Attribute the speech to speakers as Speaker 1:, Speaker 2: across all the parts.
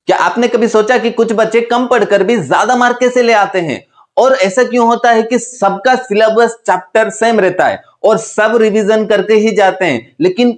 Speaker 1: क्या आपने कभी सोचा कि कुछ बच्चे कम पढ़कर भी ज्यादा मार्क कैसे ले आते हैं? और ऐसा क्यों होता है कि सबका सिलेबस चैप्टर सेम रहता है और सब रिवीजन करके ही जाते हैं, लेकिन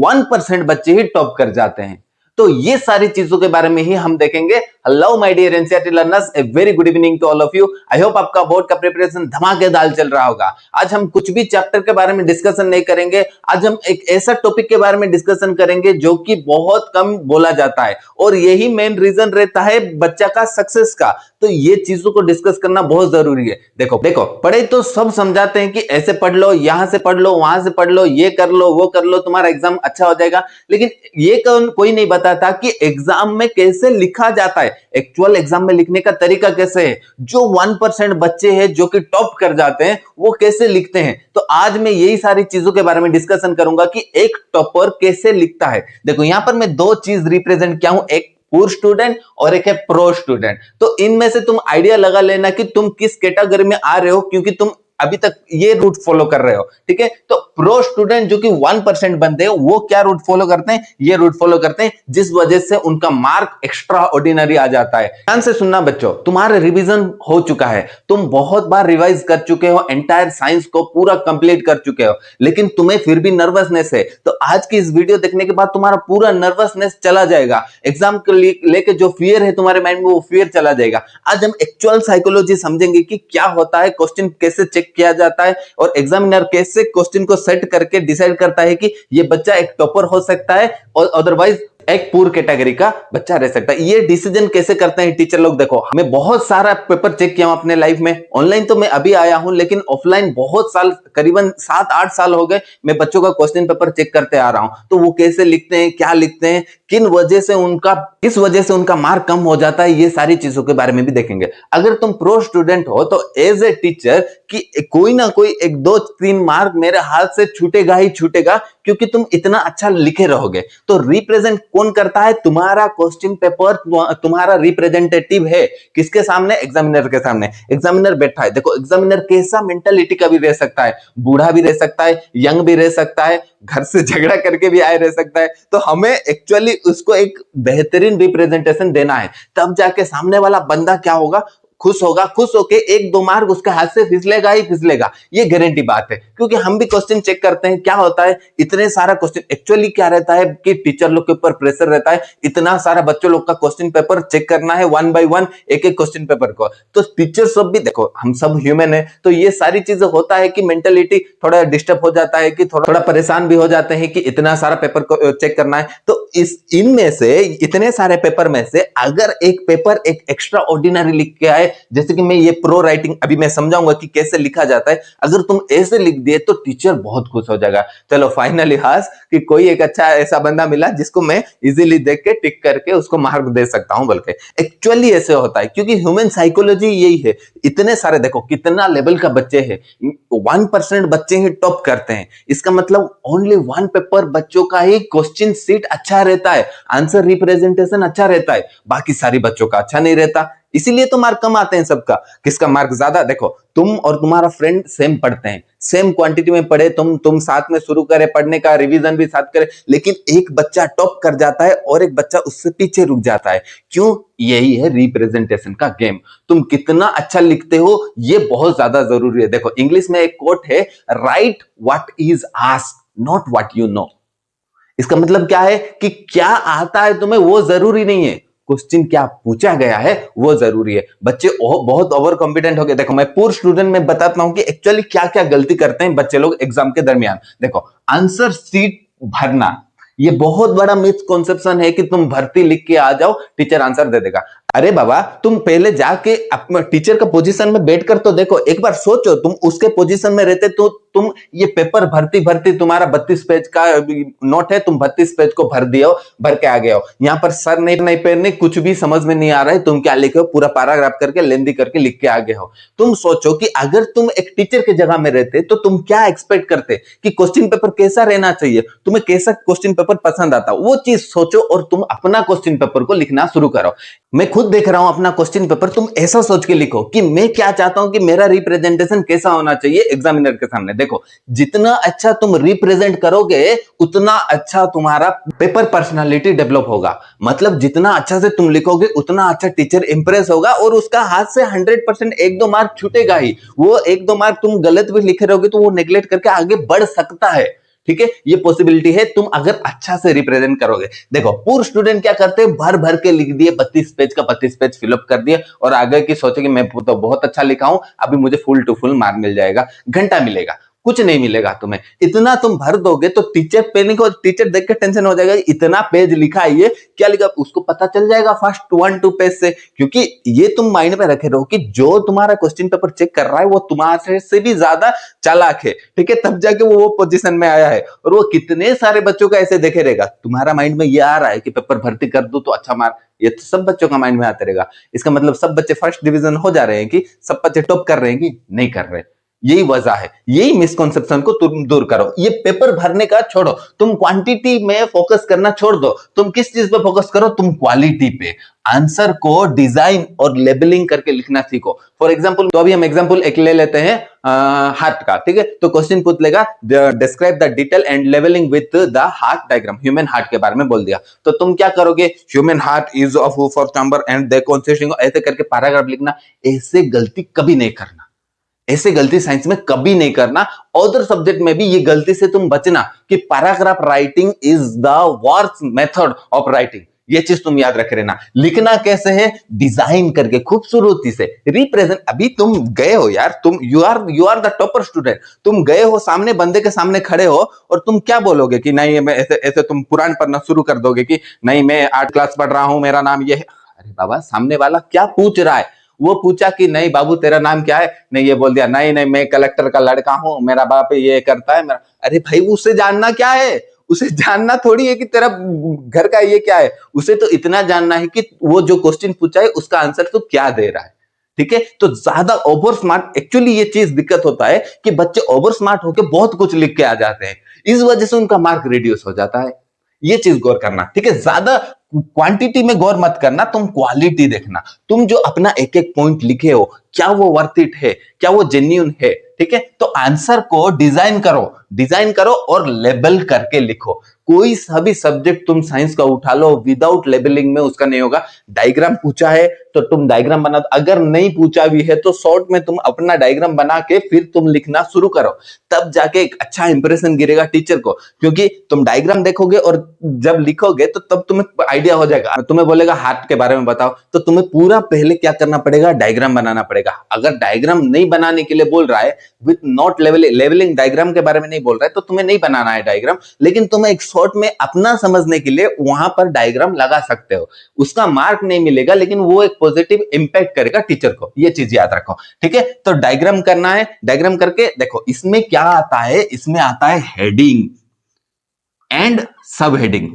Speaker 1: 1% बच्चे ही टॉप कर जाते हैं? तो ये सारी चीजों के बारे में ही हम देखेंगे। Hello my dear NCERT learners, a very good evening to all of you. I hope आपका बोर्ड का प्रिपरेशन धमाकेदार चल रहा होगा। आज हम कुछ भी चैप्टर के बारे में डिस्कशन नहीं करेंगे। आज हम एक ऐसा टॉपिक के बारे में डिस्कशन करेंगे जो कि बहुत कम बोला जाता है और यही मेन रीजन रहता है बच्चा का सक्सेस का। तो ये चीजों को डिस्कस करना बहुत जरूरी है। देखो देखो, पढ़े तो सब समझाते हैं कि ऐसे पढ़ लो, यहां से पढ़ लो, वहां से पढ़ लो, ये कर लो, वो कर लो, तुम्हारा एग्जाम अच्छा हो जाएगा। लेकिन ये कोई नहीं बताता कि एग्जाम में कैसे लिखा जाता है, एक्चुअल एग्जाम में लिखने का तरीका कैसे है। जो 1% बच्चे हैं जो कि टॉप कर जाते हैं वो कैसे लिखते हैं। तो आज मैं यही सारी चीजों के बारे में डिस्कशन करूंगा कि एक टॉपर कैसे लिखता है। देखो यहां पर मैं दो चीज रिप्रेजेंट किया हूं, एक पुअर स्टूडेंट और एक है प्रो स्टूडेंट। तो इनमें से तुम आइडिया लगा लेना कि तुम किस कैटेगरी में आ रहे हो, क्योंकि तुम अभी तक ये रूट फॉलो कर रहे हो। ठीक है, तो प्रो स्टूडेंट जो कि 1% बनते हैं वो क्या रूट फॉलो करते हैं, ये रूट फॉलो करते हैं जिस वजह से उनका मार्क एक्स्ट्रा ऑर्डिनरी आ जाता है। ध्यान से सुनना बच्चों, तुम्हारा रिवीजन हो चुका है, तुम बहुत बार रिवाइज कर चुके हो, एंटायर साइंस को पूरा कंप्लीट कर चुके हो, लेकिन तुम्हें फिर भी नर्वसनेस है। तो आज की इस वीडियो देखने के बाद तुम्हारा पूरा नर्वसनेस चला जाएगा। एग्जाम को लेके जो फियर है तुम्हारे माइंड में वो फियर चला जाएगा। आज हम एक्चुअल साइकोलॉजी समझेंगे कि क्या होता है, क्वेश्चन कैसे चेक किया जाता है और एग्जामिनर कैसे क्वेश्चन को सेट करके डिसाइड करता है कि ये बच्चा एक टॉपर हो सकता है और अदरवाइज एक पूर कैटेगरी का बच्चा रह सकता है। ये डिसीजन कैसे करते हैं टीचर लोग? देखो, हमें बहुत सारा पेपर चेक किया हूं अपने लाइफ में। ऑनलाइन तो मैं अभी आया हूं, लेकिन ऑफलाइन बहुत साल, करीबन 7-8 साल हो गए मैं बच्चों का क्वेश्चन पेपर चेक करते आ रहा हूं। तो वो कैसे लिखते हैं, क्या लिखते हैं, किस वजह से उनका मार्क कम हो जाता है, ये सारी चीजों के बारे में भी देखेंगे। अगर तुम प्रो स्टूडेंट हो तो एज ए टीचर कि कोई ना कोई 1-2-3 मार्क मेरे हाथ से छूटेगा ही छूटेगा, क्योंकि तुम इतना अच्छा लिखे रहोगे। तो रिप्रेजेंट कौन करता है? तुम्हारा क्वेश्चन पेपर तुम्हारा रिप्रेजेंटेटिव है। किसके सामने? एग्जामिनर के सामने। एग्जामिनर बैठा है, देखो एग्जामिनर कैसा मेंटालिटी का भी रह सकता है, बूढ़ा भी रह सकता है, यंग भी रह सकता है, घर से झगड़ा करके भी आए रह सकता है। तो हमें एक्चुअली उसको एक बेहतरीन रिप्रेजेंटेशन देना है, तब जाके सामने वाला बंदा क्या होगा, खुश होगा। खुश होके 1-2 मार्क उसके हाथ से फिसलेगा ही फिसलेगा, ये गारंटी बात है। क्योंकि हम भी क्वेश्चन चेक करते हैं, क्या होता है इतने सारा क्वेश्चन, एक्चुअली क्या रहता है कि टीचर लोग के ऊपर प्रेशर रहता है, इतना सारा बच्चों लोग का क्वेश्चन पेपर चेक करना है, 1 by 1 एक एक क्वेश्चन पेपर को। तो टीचर सब भी, देखो हम सब ह्यूमन है, तो ये सारी चीजें होता है कि मेंटलिटी थोड़ा डिस्टर्ब हो जाता है, कि थोड़ा परेशान भी हो जाते हैं कि इतना सारा पेपर को चेक करना है। तो इनमें से, इतने सारे पेपर में से अगर एक पेपर एक एक्स्ट्रा ऑर्डिनरी लिख के आए, जैसे कि मैं ये प्रो राइटिंग, अभी मैं समझाऊंगा कि कैसे लिखा जाता है, अगर तुम ऐसे लिख दिए तो टीचर बहुत खुश हो जाएगा। चलो फाइनली हास कि कोई एक अच्छा ऐसा बंदा मिला जिसको मैं इजीली देख के टिक करके उसको मार्क दे सकता हूं। बल्कि एक्चुअली ऐसे होता है, क्योंकि ह्यूमन साइकोलॉजी यही है। इतने सारे, देखो कितना लेवल का बच्चे हैं, 1% बच्चे ही टॉप करते हैं, इसका मतलब ओनली 1 पेपर बच्चों का ही क्वेश्चन सीट अच्छा रहता है, आंसर रिप्रेजेंटेशन अच्छा रहता है, बाकी सारी बच्चों का अच्छा नहीं रहता। इसीलिए तो मार्क कम आते हैं सबका। किसका मार्क ज्यादा? देखो तुम और तुम्हारा फ्रेंड सेम पढ़ते हैं, सेम क्वांटिटी में पढ़े, तुम साथ में शुरू करे पढ़ने का, रिवीजन भी साथ करे, लेकिन एक बच्चा टॉप कर जाता है और एक बच्चा उससे पीछे रुक जाता है। क्यों? यही है रिप्रेजेंटेशन का गेम। तुम कितना अच्छा लिखते हो ये बहुत ज्यादा जरूरी है। देखो इंग्लिश में एक कोट है, right what is asked, not what you know. इसका मतलब क्या है कि क्या आता है तुम्हें वो जरूरी नहीं है, क्वेश्चन क्या पूछा गया है वो जरूरी है। बच्चे बहुत ओवर कॉन्फिडेंट हो गए। देखो मैं पूर स्टूडेंट में बताता हूं कि एक्चुअली क्या क्या गलती करते हैं बच्चे लोग एग्जाम के दरमियान। देखो आंसर सीट भरना, ये बहुत बड़ा मिसकॉन्सेप्शन है कि तुम भर्ती लिख के आ जाओ, टीचर आंसर दे देगा। अरे बाबा, तुम पहले जाके टीचर का पोजीशन में बैठकर तो देखो, एक बार सोचो तुम उसके पोजीशन में रहते तो तुम ये पेपर भरती भरती, तुम्हारा 32 पेज का नोट है, तुम 32 पेज को भर दिए हो, भर के आ गए हो। यहाँ पर सर नहीं पैरने, कुछ भी समझ में नहीं आ रहा है, तुम क्या लिखे हो, पूरा पैराग्राफ करके लेंदी करके लिख के आ गए हो। तुम सोचो कि अगर तुम एक टीचर की जगह में रहते तो तुम क्या एक्सपेक्ट करते कि क्वेश्चन पेपर कैसा रहना चाहिए, तुम्हें कैसा क्वेश्चन पेपर पसंद आता, वो चीज सोचो और तुम अपना क्वेश्चन पेपर को लिखना शुरू करो। मैं खुद खुद देख रहा हूं अपना क्वेश्चन पेपर, तुम ऐसा सोच के लिखो कि मैं क्या चाहता हूं कि मेरा रिप्रेजेंटेशन कैसा होना चाहिए एग्जामिनर के सामने। देखो, जितना अच्छा तुम रिप्रेजेंट करोगे उतना अच्छा तुम्हारा पेपर पर्सनालिटी डेवलप होगा। मतलब जितना अच्छा से तुम लिखोगे उतना अच्छा टीचर इंप्रेस होगा और उसका हाथ से 100% एक दो मार्क छूटेगा ही। वो एक दो मार्क तुम गलत भी लिखे रहोगे तो वो नेग्लेक्ट करके आगे बढ़ सकता है। ठीक है, ये पॉसिबिलिटी है तुम अगर अच्छा से रिप्रेजेंट करोगे। देखो, पूर्व स्टूडेंट क्या करते हैं, भर भर के लिख दिए, 32 पेज का 32 पेज फिलअप कर दिए और आगे की सोचे कि मैं तो बहुत अच्छा लिखा हूं, अभी मुझे फुल टू फुल मार्क मिल जाएगा, घंटा मिलेगा। कुछ नहीं मिलेगा तुम्हें। इतना तुम भर दोगे तो टीचर पैनिक हो, टीचर देख के टेंशन हो जाएगा, इतना पेज लिखा है ये, क्या लिखा, उसको पता चल जाएगा फर्स्ट 1-2 पेज से। क्योंकि ये तुम माइंड में रखे रहो कि जो तुम्हारा क्वेश्चन पेपर चेक कर रहा है वो तुम्हारे से भी ज्यादा चालाक है। ठीक है, तब जाके वो पोजीशन में आया है। और वो कितने सारे बच्चों का ऐसे देखे रहेगा, तुम्हारा माइंड में ये आ रहा है कि पेपर भर्ती कर दो तो अच्छा मार्क, ये तो सब बच्चों का माइंड में आते रहेगा। इसका मतलब सब बच्चे फर्स्ट डिवीजन हो जा रहे हैं कि सब बच्चे टॉप कर रहे हैं कि नहीं कर रहे। यही वजह है, यही मिसकॉन्सेप्शन को तुम दूर करो। ये पेपर भरने का छोड़ो, तुम क्वांटिटी में फोकस करना छोड़ दो। तुम किस चीज पे फोकस करो, तुम क्वालिटी पे। आंसर को डिजाइन और लेबलिंग करके लिखना सीखो। फॉर एग्जांपल, तो अभी हम एग्जांपल एक ले लेते हैं हार्ट का। ठीक है, तो क्वेश्चन पूछ लेगा describe the detail and levelling with the heart diagram. Human heart के बारे में बोल दिया, तो तुम क्या करोगे, human heart is of four chamber and they consisting, ऐसे करके पैराग्राफ लिखना। ऐसे गलती कभी नहीं करना, ऐसे गलती साइंस में कभी नहीं करना। अदर सब्जेक्ट में भी ये गलती से तुम बचना कि paragraph writing is the worst method of writing. ये चीज तुम याद रख लेना। लिखना कैसे है, डिजाइन करके खूबसूरती से रिप्रेजेंट। अभी तुम गए हो यार, तुम you are the topper student. तुम गए हो सामने, बंदे के सामने खड़े हो और तुम क्या बोलोगे कि नहीं, मैं ऐसे ऐसे तुम पुराण पढ़ना शुरू कर दोगे कि नहीं मैं 8 क्लास पढ़ रहा हूं, मेरा नाम ये है। अरे बाबा, सामने वाला क्या पूछ रहा है, वो पूछा कि नहीं बाबू तेरा नाम क्या है, नहीं ये बोल दिया नहीं नहीं मैं कलेक्टर का लड़का हूं, मेरा बाप ये करता है मेरा। अरे भाई, उसे जानना क्या है, उसे जानना थोड़ी है कि तेरा घर का ये क्या है। उसे तो इतना जानना है कि वो जो क्वेश्चन पूछा है उसका आंसर तो क्या दे रहा है। ठीक है, तो ज्यादा ओवर स्मार्ट, एक्चुअली ये चीज दिक्कत होता है कि बच्चे ओवर स्मार्ट होकर बहुत कुछ लिख के आ जाते हैं, इस वजह से उनका मार्क रिड्यूस हो जाता है। ये चीज गौर करना। ठीक है, ज्यादा क्वांटिटी में गौर मत करना, तुम क्वालिटी देखना। तुम जो अपना एक एक पॉइंट लिखे हो, क्या वो वर्थ इट है, क्या वो जेन्युइन है। ठीक है, तो आंसर को डिजाइन करो और लेबल करके लिखो। कोई सा भी सब्जेक्ट तुम साइंस का उठा लो, विदाउट लेबलिंग में उसका नहीं होगा। डायग्राम पूछा है तो तुम डायग्राम बना दो, अगर नहीं पूछा भी है तो शॉर्ट में तुम अपना डायग्राम बना के फिर तुम लिखना शुरू करो, तब जाके एक अच्छा इंप्रेशन गिरेगा टीचर को। क्योंकि तुम डायग्राम देखोगे और जब लिखोगे तो तब तुम्हें आइडिया हो जाएगा। तुम्हें बोलेगा हार्ट के बारे में बताओ, तो तुम्हें पूरा पहले क्या करना पड़ेगा, डायग्राम बनाना पड़ेगा। अगर डायग्राम नहीं बनाने के लिए बोल रहा है, विथ नॉट लेवलिंग डायग्राम के बारे में नहीं बोल रहा है, तो तुम्हें नहीं बनाना है डायग्राम, लेकिन तुम्हें एक शॉर्ट में अपना समझने के लिए वहां पर डायग्राम लगा सकते हो। उसका मार्क नहीं मिलेगा, लेकिन वो एक पॉजिटिव इंपैक्ट करेगा टीचर को। ये चीज याद रखो। ठीक है, तो डायग्राम करना है। डायग्राम करके देखो, इसमें क्या आता है, इसमें आता है हेडिंग एंड सब हेडिंग।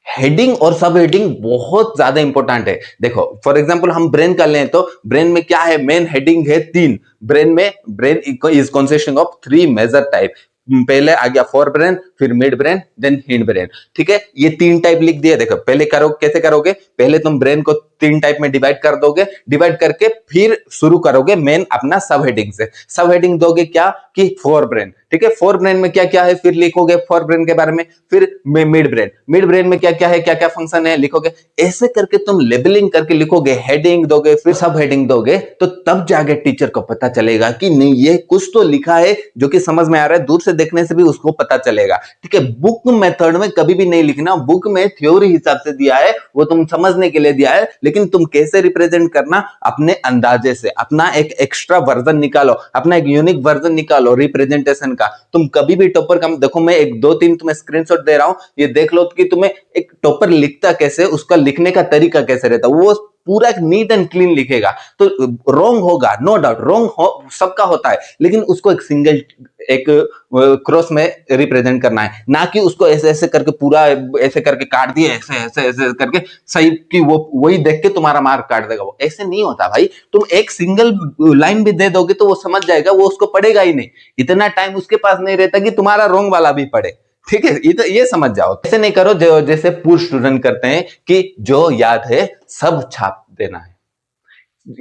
Speaker 1: हेडिंग और सब हेडिंग बहुत ज्यादा इंपॉर्टेंट है। देखो, फॉर एग्जांपल हम ब्रेन का लें तो ब्रेन में क्या है, मेन हेडिंग है 3। Brain is consisting of 3 major type. पहले आ गया फोर ब्रेन, फिर midbrain, then hindbrain. ठीक है, ये 3 टाइप लिख दिए। देखो, पहले करो, कैसे करोगे, पहले तुम ब्रेन को 3 टाइप में डिवाइड कर दोगे, डिवाइड करके फिर शुरू करोगे मेन अपना सब हेडिंग से। सब हेडिंग दोगे क्या कि फोर ब्रेन। ठीक है, फोर ब्रेन में क्या क्या है, फिर लिखोगे फोर ब्रेन के बारे में। फिर मिड ब्रेन में क्या क्या है, क्या क्या फंक्शन है, लिखोगे। ऐसे करके तुम लेबलिंग करके लिखोगे, हेडिंग दोगे, फिर सब हेडिंग दोगे, तो तब जाके टीचर को पता चलेगा कि नहीं ये कुछ तो लिखा है जो कि समझ में आ रहा है। दूर से देखने से भी उसको पता चलेगा। ठीक है, बुक मेथड में कभी भी नहीं लिखना। बुक में थ्योरी हिसाब से दिया है, वो तुम समझने के लिए दिया है, लेकिन तुम कैसे रिप्रेजेंट करना अपने अंदाजे से, अपना एक एक्स्ट्रा वर्जन निकालो, अपना एक यूनिक वर्जन निकालो रिप्रेजेंटेशन का। तुम कभी भी टॉपर का, देखो मैं 1-2-3 तुम्हें स्क्रीनशॉट दे रहा हूं, ये देख लो कि तुम्हें एक टॉपर लिखता कैसे, उसका लिखने का तरीका कैसे रहता, वो पूरा एक नीट एंड क्लीन लिखेगा। तो रॉन्ग होगा, नो डाउट, रॉन्ग सबका होता है, लेकिन उसको एक सिंगल एक क्रॉस में रिप्रेजेंट करना है, ना कि उसको ऐसे ऐसे करके पूरा ऐसे करके काट दिए, ऐसे ऐसे ऐसे करके सही कि वो वही देख के तुम्हारा मार्क काट देगा। वो ऐसे नहीं होता भाई। तुम एक सिंगल लाइन भी दे दोगे तो वो समझ जाएगा, वो उसको पढ़ेगा ही नहीं। इतना टाइम उसके पास नहीं रहता कि तुम्हारा रॉन्ग वाला भी पढ़े। ठीक है, ये समझ जाओ। ऐसे नहीं करो जो जैसे पूर्व स्टूडेंट करते हैं कि जो याद है सब छाप देना है।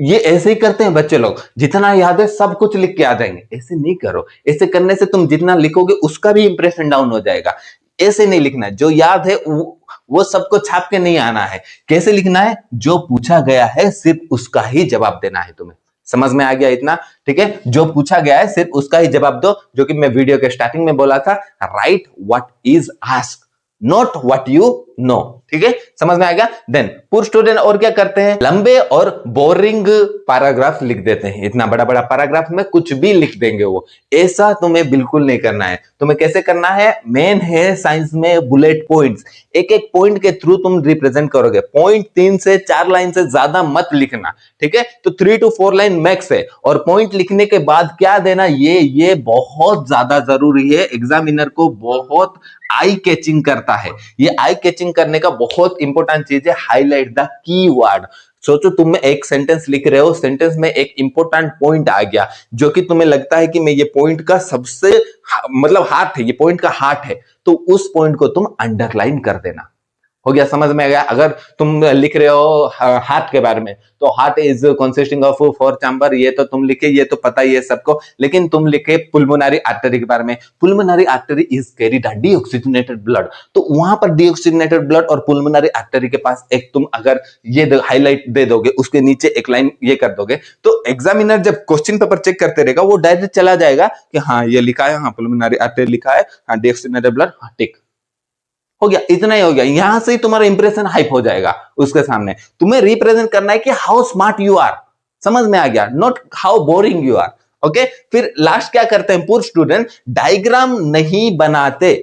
Speaker 1: ये ऐसे ही करते हैं बच्चे लोग, जितना याद है सब कुछ लिख के आ जाएंगे। ऐसे नहीं करो, ऐसे करने से तुम जितना लिखोगे उसका भी इंप्रेशन डाउन हो जाएगा। ऐसे नहीं लिखना है, जो याद है वो सबको छाप के नहीं आना है। कैसे लिखना है? जो पूछा गया है सिर्फ उसका ही जवाब देना है तुम्हें। समझ में आ गया इतना? ठीक है, जो पूछा गया है सिर्फ उसका ही जवाब दो, जो कि मैं वीडियो के स्टार्टिंग में बोला था, right what is asked, not what you know. ठीक है, समझ में आ गया? देन पूर्व स्टूडेंट और क्या करते हैं? लंबे और बोरिंग पैराग्राफ लिख देते हैं। इतना बड़ा बड़ा पैराग्राफ में कुछ भी लिख देंगे वो। ऐसा तुम्हें बिल्कुल नहीं करना है। तुम्हें कैसे करना है? मेन है साइंस में बुलेट पॉइंट्स। एक एक पॉइंट के थ्रू तुम रिप्रेजेंट करोगे। पॉइंट 3 से 4 लाइन से ज्यादा मत लिखना। ठीक है, तो 3 to 4 लाइन मैक्स है। और पॉइंट लिखने के बाद क्या देना, ये बहुत ज्यादा जरूरी है। एग्जामिनर को बहुत आई कैचिंग करता है। ये आई कैचिंग करने का बहुत इंपॉर्टेंट चीज है, हाईलाइट द कीवर्ड। सोचो तुम एक सेंटेंस लिख रहे हो, सेंटेंस में एक इंपॉर्टेंट पॉइंट आ गया जो कि तुम्हें लगता है कि मैं ये पॉइंट का सबसे मतलब हार्ट है, ये पॉइंट का हार्ट है, तो उस पॉइंट को तुम अंडरलाइन कर देना। हो गया, समझ में आ गया? अगर तुम लिख रहे हो हार्ट के बारे में, तो heart is consisting of 4 chamber, ये तो तुम लिखे, ये तो पता ही है सबको। लेकिन तुम लिखे पुल्मोनरी आर्टरी के बारे में, pulmonary artery is carried deoxygenated blood, तो वहां पर डीऑक्सीजनेटेड ब्लड और पुल्मोनरी आर्टरी के पास एक तुम अगर ये हाईलाइट दे दोगे, उसके नीचे एक लाइन ये कर दोगे, तो एग्जामिनर जब क्वेश्चन पेपर चेक करते रहेगा वो डायरेक्ट चला जाएगा कि हाँ ये लिखा है, हाँ पुल्मोनरी आर्टरी लिखा है, हाँ डीऑक्सीजनेटेड ब्लड, हाँ टिक। हो गया, इतना ही हो गया। यहां से ही तुम्हारा इंप्रेशन हाइप हो जाएगा उसके सामने। तुम्हें रिप्रेजेंट करना है कि हाउ स्मार्ट यू आर। समझ में आ गया? Not how boring you are. Okay, फिर लास्ट क्या करते हैं पूर्व स्टूडेंट? डायग्राम नहीं बनाते।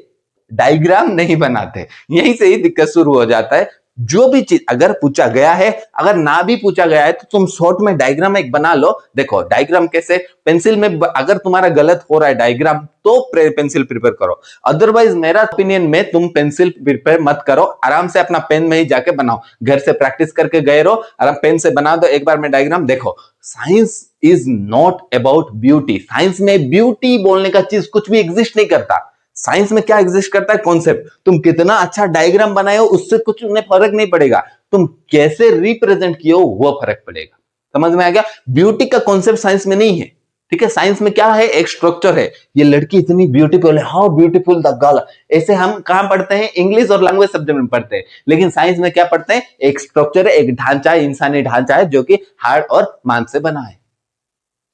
Speaker 1: डायग्राम नहीं बनाते, यहीं से ही दिक्कत शुरू हो जाता है। जो भी चीज अगर पूछा गया है, अगर ना भी पूछा गया है, तो तुम शॉर्ट में डायग्राम एक बना लो। देखो डायग्राम कैसे, पेंसिल में अगर तुम्हारा गलत हो रहा है डायग्राम, तो पेंसिल प्रिपेयर करो। अदरवाइज मेरा ओपिनियन में तुम पेंसिल प्रिपेयर मत करो, आराम से अपना पेन में ही जाके बनाओ। घर से प्रैक्टिस करके गए रहो, आराम पेन से बना दो एक बार में डायग्राम। देखो, science is not about beauty. Science में ब्यूटी बोलने का चीज कुछ भी एग्जिस्ट नहीं करता। साइंस में क्या एग्जिस्ट करता है? कॉन्सेप्ट। तुम कितना अच्छा डायग्राम बनाए हो उससे कुछ उन्हें फर्क नहीं पड़ेगा, तुम कैसे रिप्रेजेंट किए हो वो फर्क पड़ेगा। समझ में आ गया? ब्यूटी का कॉन्सेप्ट साइंस में नहीं है। ठीक है, साइंस में क्या है? एक स्ट्रक्चर है। ये लड़की इतनी ब्यूटीफुल है, हाउ ब्यूटीफुल द गर्ल। ऐसे हम कहां पढ़ते हैं? इंग्लिश और लैंग्वेज सब्जेक्ट में पढ़ते हैं। लेकिन साइंस में क्या पढ़ते हैं? एक स्ट्रक्चर है, एक ढांचा है, इंसानी ढांचा है, जो कि हाड़ और मांस से बना है।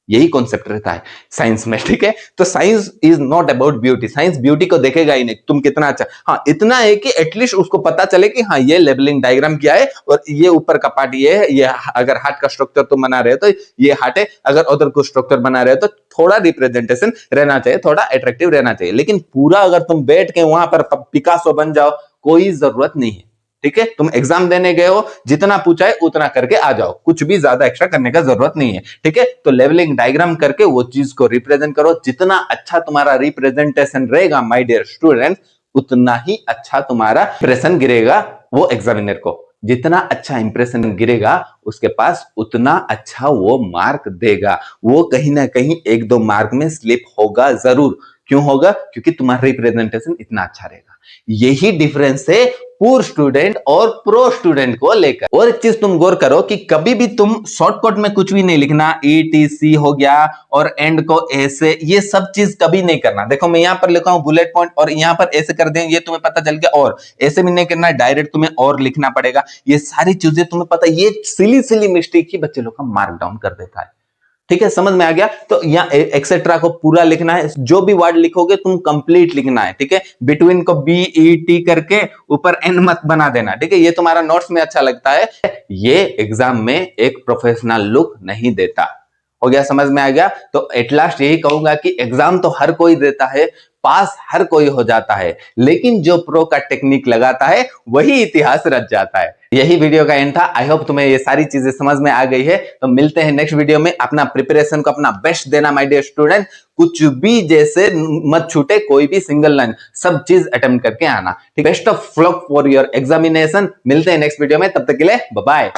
Speaker 1: यही कॉन्सेप्ट रहता है साइंस में। ठीक है, तो science is not about beauty. Science beauty को देखेगा ही नहीं, तुम कितना अच्छा। हाँ, इतना है कि एटलीस्ट उसको पता चले कि हाँ ये लेबलिंग डायग्राम क्या है, और ये ऊपर का पार्ट ये है। ये अगर हार्ट का स्ट्रक्चर तुम बना रहे हो तो ये हार्ट है, अगर उधर को स्ट्रक्चर बना रहे हो तो थोड़ा रिप्रेजेंटेशन रहना चाहिए, थोड़ा अट्रैक्टिव रहना चाहिए। लेकिन पूरा अगर तुम बैठ के वहां पर पिकासो बन जाओ, कोई जरूरत नहीं है। ठीक है, तुम एग्जाम देने गए हो, जितना पूछा है उतना करके आ जाओ, कुछ भी ज्यादा एक्स्ट्रा करने का जरूरत नहीं है। ठीक है, तो लेवलिंग डायग्राम करके वो चीज को रिप्रेजेंट करो। जितना अच्छा तुम्हारा रिप्रेजेंटेशन रहेगा माय डियर स्टूडेंट, उतना ही अच्छा तुम्हारा इंप्रेशन गिरेगा वो एग्जामिनर को। जितना अच्छा इंप्रेशन गिरेगा उसके पास, उतना अच्छा वो मार्क देगा। वो कहीं ना कहीं 1-2 मार्क में स्लिप होगा जरूर। क्यों होगा? क्योंकि तुम्हारा रिप्रेजेंटेशन इतना अच्छा रहेगा। यही डिफरेंस है पूर स्टूडेंट और प्रो स्टूडेंट को लेकर। और एक चीज तुम गौर करो कि कभी भी तुम शॉर्टकट में कुछ भी नहीं लिखना। ETC हो गया और एंड को ऐसे, ये सब चीज कभी नहीं करना। देखो मैं यहां पर लिखा हूं बुलेट पॉइंट और यहां पर ऐसे कर दें, ये तुम्हें पता चल गया। और ऐसे भी नहीं करना, डायरेक्ट तुम्हें और लिखना पड़ेगा। ये सारी चीजें तुम्हें पता, ये सिली मिस्टेक ही बच्चे लोग का मार्क डाउन कर देता है। ठीक है, समझ में आ गया? तो यहाँ एक्सेट्रा को पूरा लिखना है। जो भी वर्ड लिखोगे तुम कंप्लीट लिखना है। ठीक है, बिटवीन को BET करके ऊपर N मत बना देना। ठीक है, ये तुम्हारा नोट्स में अच्छा लगता है, ये एग्जाम में एक प्रोफेशनल लुक नहीं देता। हो गया, समझ में आ गया? तो एट लास्ट यही कहूंगा कि एग्जाम तो हर कोई देता है, पास हर कोई हो जाता है, लेकिन जो प्रो का टेक्निक लगाता है वही इतिहास रच जाता है। यही वीडियो का एंड था। आई होप तुम्हें ये सारी चीजें समझ में आ गई है। तो मिलते हैं नेक्स्ट वीडियो में। अपना प्रिपरेशन को अपना बेस्ट देना माय डियर स्टूडेंट। कुछ भी जैसे मत छूटे, कोई भी सिंगल लाइन, सब चीज अटेम्प्ट करके आना। Best of luck for your examination. मिलते हैं नेक्स्ट वीडियो में, तब तक के लिए बाय बाय।